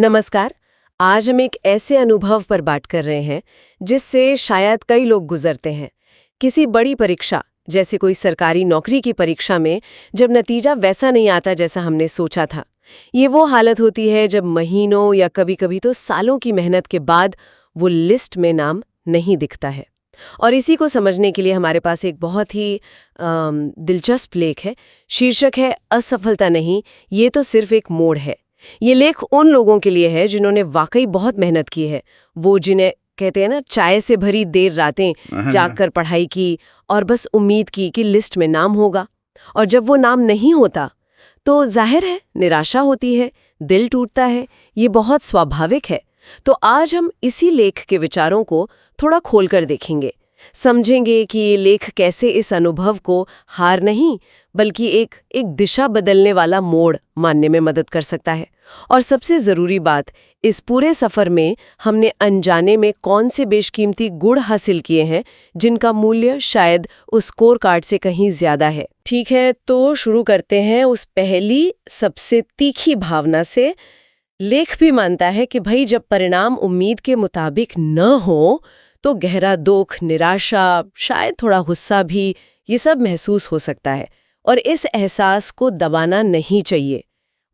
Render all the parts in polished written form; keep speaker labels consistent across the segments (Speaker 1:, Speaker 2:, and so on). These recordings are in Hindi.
Speaker 1: नमस्कार। आज हम एक ऐसे अनुभव पर बात कर रहे हैं जिससे शायद कई लोग गुजरते हैं। किसी बड़ी परीक्षा, जैसे कोई सरकारी नौकरी की परीक्षा में जब नतीजा वैसा नहीं आता जैसा हमने सोचा था। ये वो हालत होती है जब महीनों या कभी-कभी तो सालों की मेहनत के बाद वो लिस्ट में नाम नहीं दिखता है। और इसी को समझने के लिए हमारे पास एक बहुत ही दिलचस्प लेख है। शीर्षक है असफलता नहीं, ये तो सिर्फ एक मोड़ है। ये लेख उन लोगों के लिए है जिन्होंने वाकई बहुत मेहनत की है, वो जिन्हें कहते हैं ना चाय से भरी देर रातें जागकर पढ़ाई की और बस उम्मीद की कि लिस्ट में नाम होगा। और जब वो नाम नहीं होता तो जाहिर है निराशा होती है, दिल टूटता है। ये बहुत स्वाभाविक है। तो आज हम इसी लेख के विचारों को थोड़ा खोलकर देखेंगे, समझेंगे कि ये लेख कैसे इस अनुभव को हार नहीं बल्कि एक दिशा बदलने वाला मोड़ मानने में मदद कर सकता है। और सबसे ज़रूरी बात, इस पूरे सफ़र में हमने अनजाने में कौन से बेशकीमती गुण हासिल किए हैं जिनका मूल्य शायद उस स्कोर कार्ड से कहीं ज़्यादा है। ठीक है, तो शुरू करते हैं उस पहली सबसे तीखी भावना से। लेख भी मानता है कि भाई जब परिणाम उम्मीद के मुताबिक न हो तो गहरा दुख, निराशा, शायद थोड़ा गुस्सा भी, ये सब महसूस हो सकता है। और इस एहसास को दबाना नहीं चाहिए।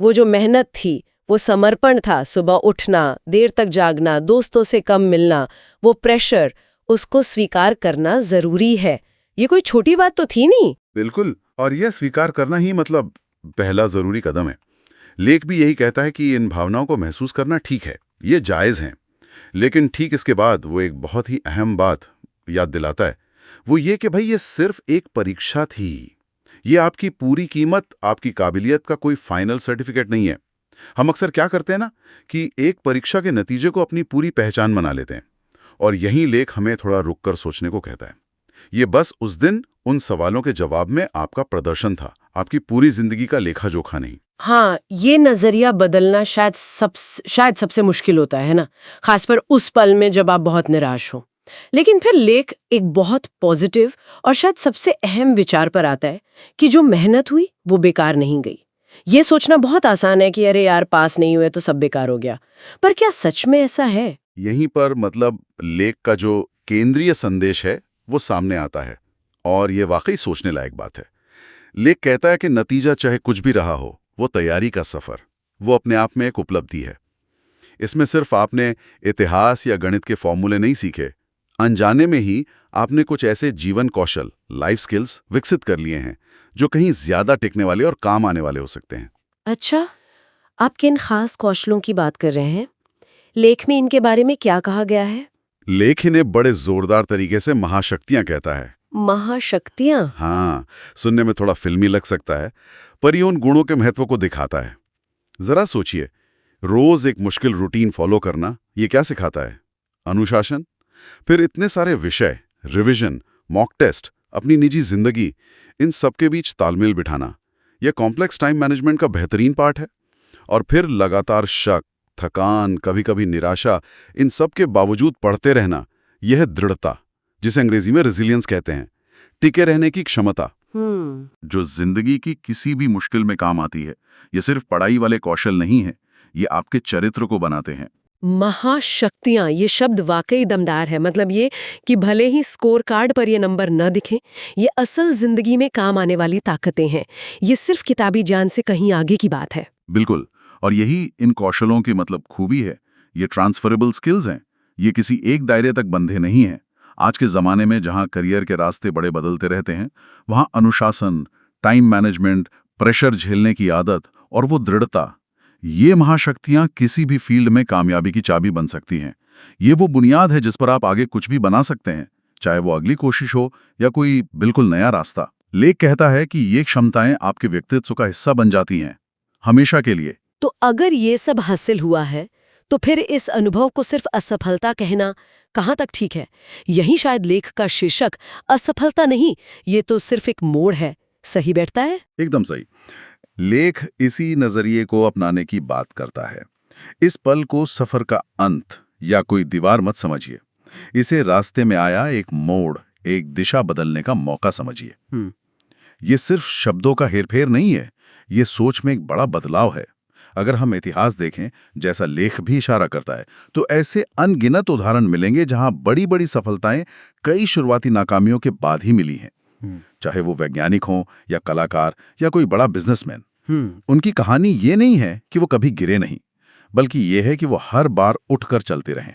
Speaker 1: वो जो मेहनत थी, वो समर्पण था, सुबह उठना, देर तक जागना, दोस्तों से कम मिलना, वो प्रेशर, उसको स्वीकार करना जरूरी है। ये कोई छोटी बात तो थी नहीं।
Speaker 2: बिल्कुल, और यह स्वीकार करना ही मतलब पहला जरूरी कदम है। लेख भी यही कहता है कि इन भावनाओं को महसूस करना ठीक है, ये जायज़ है। लेकिन ठीक इसके बाद वो एक बहुत ही अहम बात याद दिलाता है, वो ये कि भाई ये सिर्फ एक परीक्षा थी। ये आपकी पूरी कीमत, आपकी काबिलियत का कोई फाइनल सर्टिफिकेट नहीं है। हम अक्सर क्या करते हैं ना कि एक परीक्षा के नतीजे को अपनी पूरी पहचान बना लेते हैं, और यही लेख हमें थोड़ा रुककर सोचने को कहता है। ये बस उस दिन उन सवालों के जवाब में आपका प्रदर्शन था, आपकी पूरी जिंदगी का लेखा जोखा नहीं।
Speaker 1: हाँ, ये नजरिया बदलना शायद सबसे मुश्किल होता है ना, खासकर उस पल में जब आप बहुत निराश हो। लेकिन फिर लेख एक बहुत पॉजिटिव और शायद सबसे अहम विचार पर आता है कि जो मेहनत हुई वो बेकार नहीं गई। ये सोचना बहुत आसान है कि अरे यार पास नहीं हुए तो सब बेकार हो गया, पर क्या सच में ऐसा है?
Speaker 2: यहीं पर मतलब लेख का जो केंद्रीय संदेश है वो सामने आता है, और ये वाकई सोचने लायक बात है। लेख कहता है कि नतीजा चाहे कुछ भी रहा हो, वो तैयारी का सफर, वो अपने आप में एक उपलब्धि है। इसमें सिर्फ आपने इतिहास या गणित के फॉर्मूले नहीं सीखे, अनजाने में ही आपने कुछ ऐसे जीवन कौशल, लाइफ स्किल्स विकसित कर लिए हैं जो कहीं ज्यादा टिकने वाले और काम आने वाले हो सकते हैं।
Speaker 1: अच्छा, आप किन खास कौशलों की बात कर रहे हैं? लेख में इनके बारे में क्या कहा गया है?
Speaker 2: लेख इन्हें बड़े जोरदार तरीके से महाशक्तियां कहता है।
Speaker 1: महाशक्तियां?
Speaker 2: हाँ, सुनने में थोड़ा फिल्मी लग सकता है, पर ये उन गुणों के महत्व को दिखाता है। जरा सोचिए, रोज एक मुश्किल रूटीन फॉलो करना, ये क्या सिखाता है? अनुशासन। फिर इतने सारे विषय, रिवीजन, मॉक टेस्ट, अपनी निजी जिंदगी, इन सबके बीच तालमेल बिठाना, यह कॉम्प्लेक्स टाइम मैनेजमेंट का बेहतरीन पार्ट है। और फिर लगातार शक, थकान, कभी-कभी निराशा, इन सब के बावजूद पढ़ते रहना, यह दृढ़ता, जिसे अंग्रेजी में रेजिलियंस कहते हैं, टिके रहने की क्षमता, जो जिंदगी की किसी भी मुश्किल में काम आती है। ये सिर्फ पढ़ाई वाले कौशल नहीं है, ये आपके चरित्र को बनाते हैं।
Speaker 1: महाशक्तियां, ये शब्द वाकई दमदार है। मतलब ये कि भले ही स्कोर कार्ड पर ये नंबर न दिखें, ये असल जिंदगी में काम आने वाली ताकतें हैं। ये सिर्फ किताबी ज्ञान से कहीं आगे की बात है।
Speaker 2: बिल्कुल, और यही इन कौशलों की मतलब खूबी है। ये ट्रांसफरेबल स्किल्स हैं, ये किसी एक दायरे तक बंधे नहीं हैं। आज के ज़माने में जहाँ करियर के रास्ते बड़े बदलते रहते हैं, वहाँ अनुशासन, टाइम मैनेजमेंट, प्रेशर झेलने की आदत और वो दृढ़ता, ये महाशक्तियाँ किसी भी फील्ड में कामयाबी की चाबी बन सकती हैं। ये वो बुनियाद है जिस पर आप आगे कुछ भी बना सकते हैं, चाहे वो अगली कोशिश हो या कोई बिल्कुल नया रास्ता। लेख कहता है कि ये क्षमताएं आपके व्यक्तित्व का हिस्सा बन जाती हैं, हमेशा के लिए।
Speaker 1: तो अगर ये सब हासिल हुआ है, तो फिर इस अनुभव को सिर्फ असफलता कहना कहाँ तक ठीक है? यही शायद लेख का शीर्षक असफलता नहीं, ये तो सिर्फ एक मोड़ है, सही बैठता है?
Speaker 2: एकदम सही। लेख इसी नजरिए को अपनाने की बात करता है। इस पल को सफर का अंत या कोई दीवार मत समझिए, इसे रास्ते में आया एक मोड़, एक दिशा बदलने का मौका समझिए। ये सिर्फ शब्दों का हेरफेर नहीं है, ये सोच में एक बड़ा बदलाव है। अगर हम इतिहास देखें, जैसा लेख भी इशारा करता है, तो ऐसे अनगिनत उदाहरण मिलेंगे जहां बड़ी-बड़ी सफलताएं कई शुरुआती नाकामियों के बाद ही मिली हैं। चाहे वो वैज्ञानिक हों या कलाकार या कोई बड़ा बिजनेसमैन, उनकी कहानी ये नहीं है कि वो कभी गिरे नहीं, बल्कि ये है कि वो हर बार उठकर चलते रहें।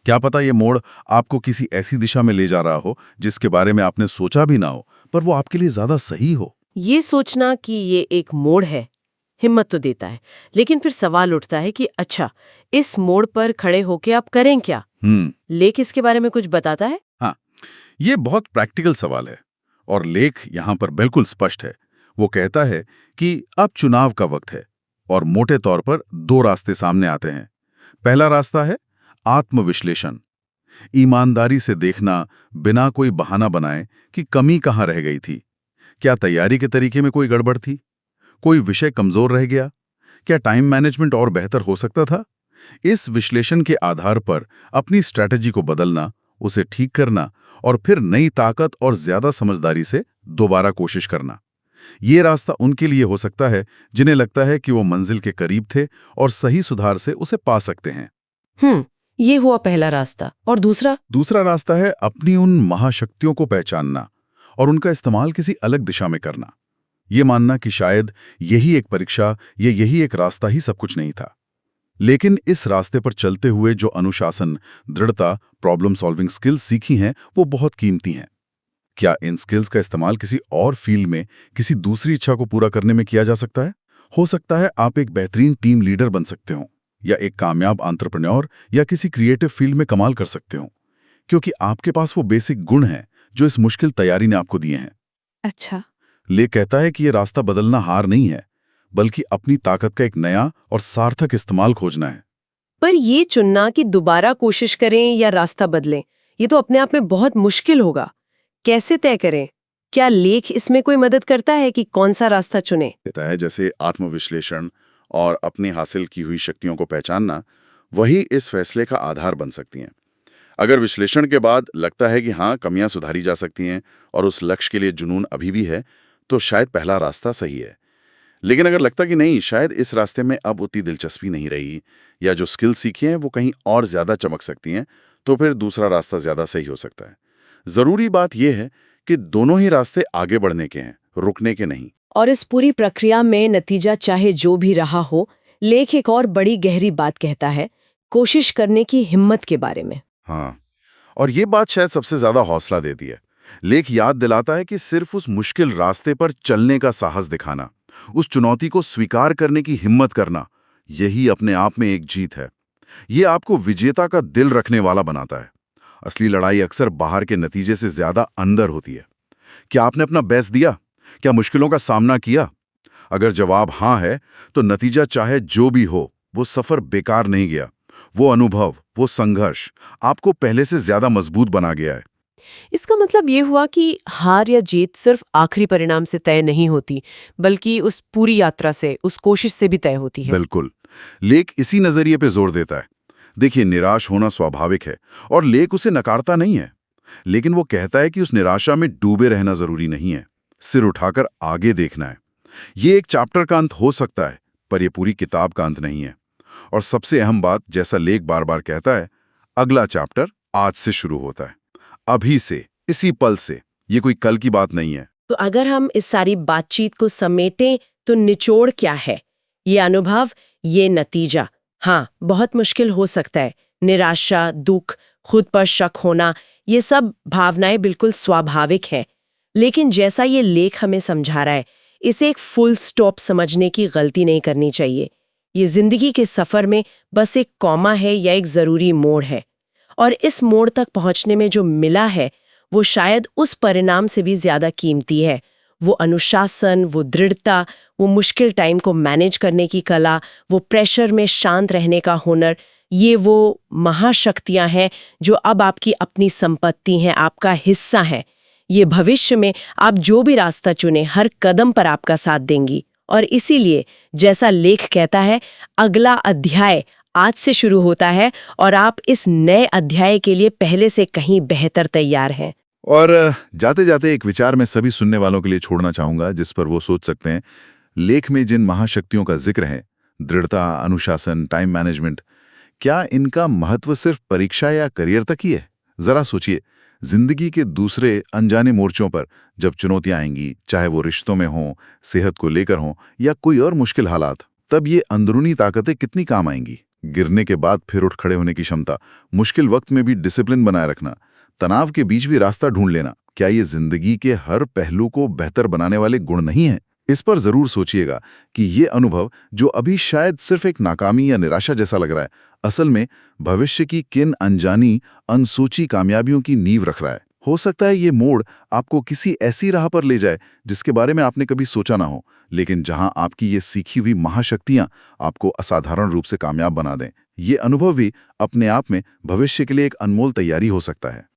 Speaker 2: क्या पता ये मोड़ आपको किसी ऐसी दिशा में ले जा रहा हो जिसके बारे में आपने सोचा भी ना हो, पर वो आपके लिए ज्यादा सही हो।
Speaker 1: ये सोचना कि ये एक मोड़ है हिम्मत तो देता है, लेकिन फिर सवाल उठता है कि अच्छा, इस मोड़ पर खड़े होके आप करें क्या? लेख इसके बारे में कुछ बताता है?
Speaker 2: हाँ, ये बहुत प्रैक्टिकल सवाल है और लेख यहाँ पर बिल्कुल स्पष्ट है। वो कहता है कि अब चुनाव का वक्त है और मोटे तौर पर दो रास्ते सामने आते हैं। पहला रास्ता है आत्मविश्लेषण, ईमानदारी से देखना, बिना कोई बहाना बनाए कि कमी कहाँ रह गई थी। क्या तैयारी के तरीके में कोई गड़बड़ थी? कोई विषय कमजोर रह गया? क्या टाइम मैनेजमेंट और बेहतर हो सकता था? इस विश्लेषण के आधार पर अपनी स्ट्रैटेजी को बदलना, उसे ठीक करना और फिर नई ताकत और ज्यादा समझदारी से दोबारा कोशिश करना। ये रास्ता उनके लिए हो सकता है जिन्हें लगता है कि वो मंजिल के करीब थे और सही सुधार से उसे पा सकते हैं।
Speaker 1: ये हुआ पहला रास्ता। और
Speaker 2: दूसरा रास्ता है अपनी उन महाशक्तियों को पहचानना और उनका इस्तेमाल किसी अलग दिशा में करना। ये मानना कि शायद यही एक परीक्षा, यही एक रास्ता ही सब कुछ नहीं था। लेकिन इस रास्ते पर चलते हुए जो अनुशासन, दृढ़ता, प्रॉब्लम सॉल्विंग स्किल्स सीखी हैं, वो बहुत कीमती हैं। क्या इन स्किल्स का इस्तेमाल किसी और फील्ड में, किसी दूसरी इच्छा को पूरा करने में किया जा सकता है? हो सकता है आप एक बेहतरीन टीम लीडर बन सकते हो, या एक कामयाब एंटरप्रेन्योर, या किसी क्रिएटिव फील्ड में कमाल कर सकते हो, क्योंकि आपके पास वो बेसिक गुण हैं जो इस मुश्किल तैयारी ने आपको दिए हैं।
Speaker 1: अच्छा,
Speaker 2: लेख कहता है कि ये रास्ता बदलना हार नहीं है, बल्कि अपनी ताकत का एक नया और सार्थक इस्तेमाल खोजना है।
Speaker 1: पर ये चुनना कि दोबारा कोशिश करें या रास्ता बदलें, ये तो अपने आप में बहुत मुश्किल होगा। कैसे तय करें? क्या लेख इसमें कोई मदद करता है कि कौन सा रास्ता चुने?
Speaker 2: कहता है जैसे आत्मविश्लेषण और अपनी हासिल की हुई शक्तियों को पहचानना, वही इस फैसले का आधार बन सकती हैं। अगर विश्लेषण के बाद लगता है कि हाँ, कमियां सुधारी जा सकती हैं और उस लक्ष्य के लिए जुनून अभी भी है, तो शायद पहला रास्ता सही है। लेकिन अगर लगता कि नहीं, शायद इस रास्ते में अब उतनी दिलचस्पी नहीं रही, या जो स्किल सीखी हैं वो कहीं और ज्यादा चमक सकती हैं, तो फिर दूसरा रास्ता ज्यादा सही हो सकता है। जरूरी बात यह है कि दोनों ही रास्ते आगे बढ़ने के हैं, रुकने के नहीं।
Speaker 1: और इस पूरी प्रक्रिया में नतीजा चाहे जो भी रहा हो, लेख एक और बड़ी गहरी बात कहता है, कोशिश करने की हिम्मत के बारे में।
Speaker 2: हाँ, और ये बात शायद सबसे ज्यादा हौसला देती है। लेख याद दिलाता है कि सिर्फ उस मुश्किल रास्ते पर चलने का साहस दिखाना, उस चुनौती को स्वीकार करने की हिम्मत करना, यही अपने आप में एक जीत है। ये आपको विजेता का दिल रखने वाला बनाता है। असली लड़ाई अक्सर बाहर के नतीजे से ज्यादा अंदर होती है। क्या आपने अपना बेस्ट दिया? क्या मुश्किलों का सामना किया? अगर जवाब हाँ है, तो नतीजा चाहे जो भी हो, वो सफर बेकार नहीं गया। वो अनुभव, वो संघर्ष आपको पहले से ज्यादा मजबूत बना गया है।
Speaker 1: इसका मतलब ये हुआ कि हार या जीत सिर्फ आखिरी परिणाम से तय नहीं होती, बल्कि उस पूरी यात्रा से, उस कोशिश से भी तय होती है।
Speaker 2: बिल्कुल। लेख इसी नजरिए पे जोर देता है। देखिए, निराश होना स्वाभाविक है और लेख उसे नकारता नहीं है, लेकिन वो कहता है कि उस निराशा में डूबे रहना जरूरी नहीं है, सिर उठाकर आगे देखना है। ये एक चैप्टर का अंत हो सकता है, पर यह पूरी किताब का अंत नहीं है। और सबसे अहम बात, जैसा लेख बार बार कहता है, अगला चैप्टर आज से शुरू होता है, अभी से, इसी पल से। ये कोई कल की बात नहीं है।
Speaker 1: तो अगर हम इस सारी बातचीत को समेटें तो निचोड़ क्या है? ये अनुभव, ये नतीजा। हाँ, बहुत मुश्किल हो सकता है। निराशा, दुख, खुद पर शक होना, ये सब भावनाएं बिल्कुल स्वाभाविक हैं। लेकिन जैसा ये लेख हमें समझा रहा है, इसे एक फुल स्टॉप समझने की गलती नहीं करनी चाहिए। ये जिंदगी के सफर में बस एक कॉमा है या एक जरूरी मोड़ है। और इस मोड़ तक पहुंचने में जो मिला है, वो शायद उस परिणाम से भी ज्यादा कीमती है। वो अनुशासन, वो दृढ़ता, वो मुश्किल टाइम को मैनेज करने की कला, वो प्रेशर में शांत रहने का हुनर, ये वो महाशक्तियां हैं जो अब आपकी अपनी संपत्ति हैं, आपका हिस्सा हैं। ये भविष्य में आप जो भी रास्ता चुने, हर कदम पर आपका साथ देंगी। और इसीलिए, जैसा लेख कहता है, अगला अध्याय आज से शुरू होता है और आप इस नए अध्याय के लिए पहले से कहीं बेहतर तैयार हैं।
Speaker 2: और जाते जाते एक विचार मैं सभी सुनने वालों के लिए छोड़ना चाहूंगा, जिस पर वो सोच सकते हैं। लेख में जिन महाशक्तियों का जिक्र है,
Speaker 3: दृढ़ता, अनुशासन, टाइम मैनेजमेंट, क्या इनका महत्व सिर्फ परीक्षा या करियर तक ही है? जरा सोचिए, जिंदगी के दूसरे अनजाने मोर्चों पर जब चुनौतियां आएंगी, चाहे वो रिश्तों में हों, सेहत को लेकर हों या कोई और मुश्किल हालात, तब ये अंदरूनी ताकतें कितनी काम आएंगी? गिरने के बाद फिर उठ खड़े होने की क्षमता, मुश्किल वक्त में भी डिसिप्लिन बनाए रखना, तनाव के बीच भी रास्ता ढूंढ लेना, क्या ये जिंदगी के हर पहलू को बेहतर बनाने वाले गुण नहीं हैं? इस पर जरूर सोचिएगा कि ये अनुभव, जो अभी शायद सिर्फ एक नाकामी या निराशा जैसा लग रहा है, असल में भविष्य की किन अनजानी, अनसोची कामयाबियों की नींव रख रहा है। हो सकता है ये मोड़ आपको किसी ऐसी राह पर ले जाए जिसके बारे में आपने कभी सोचा ना हो, लेकिन जहां आपकी ये सीखी हुई महाशक्तियां आपको असाधारण रूप से कामयाब बना दें। ये अनुभव भी अपने आप में भविष्य के लिए एक अनमोल तैयारी हो सकता है।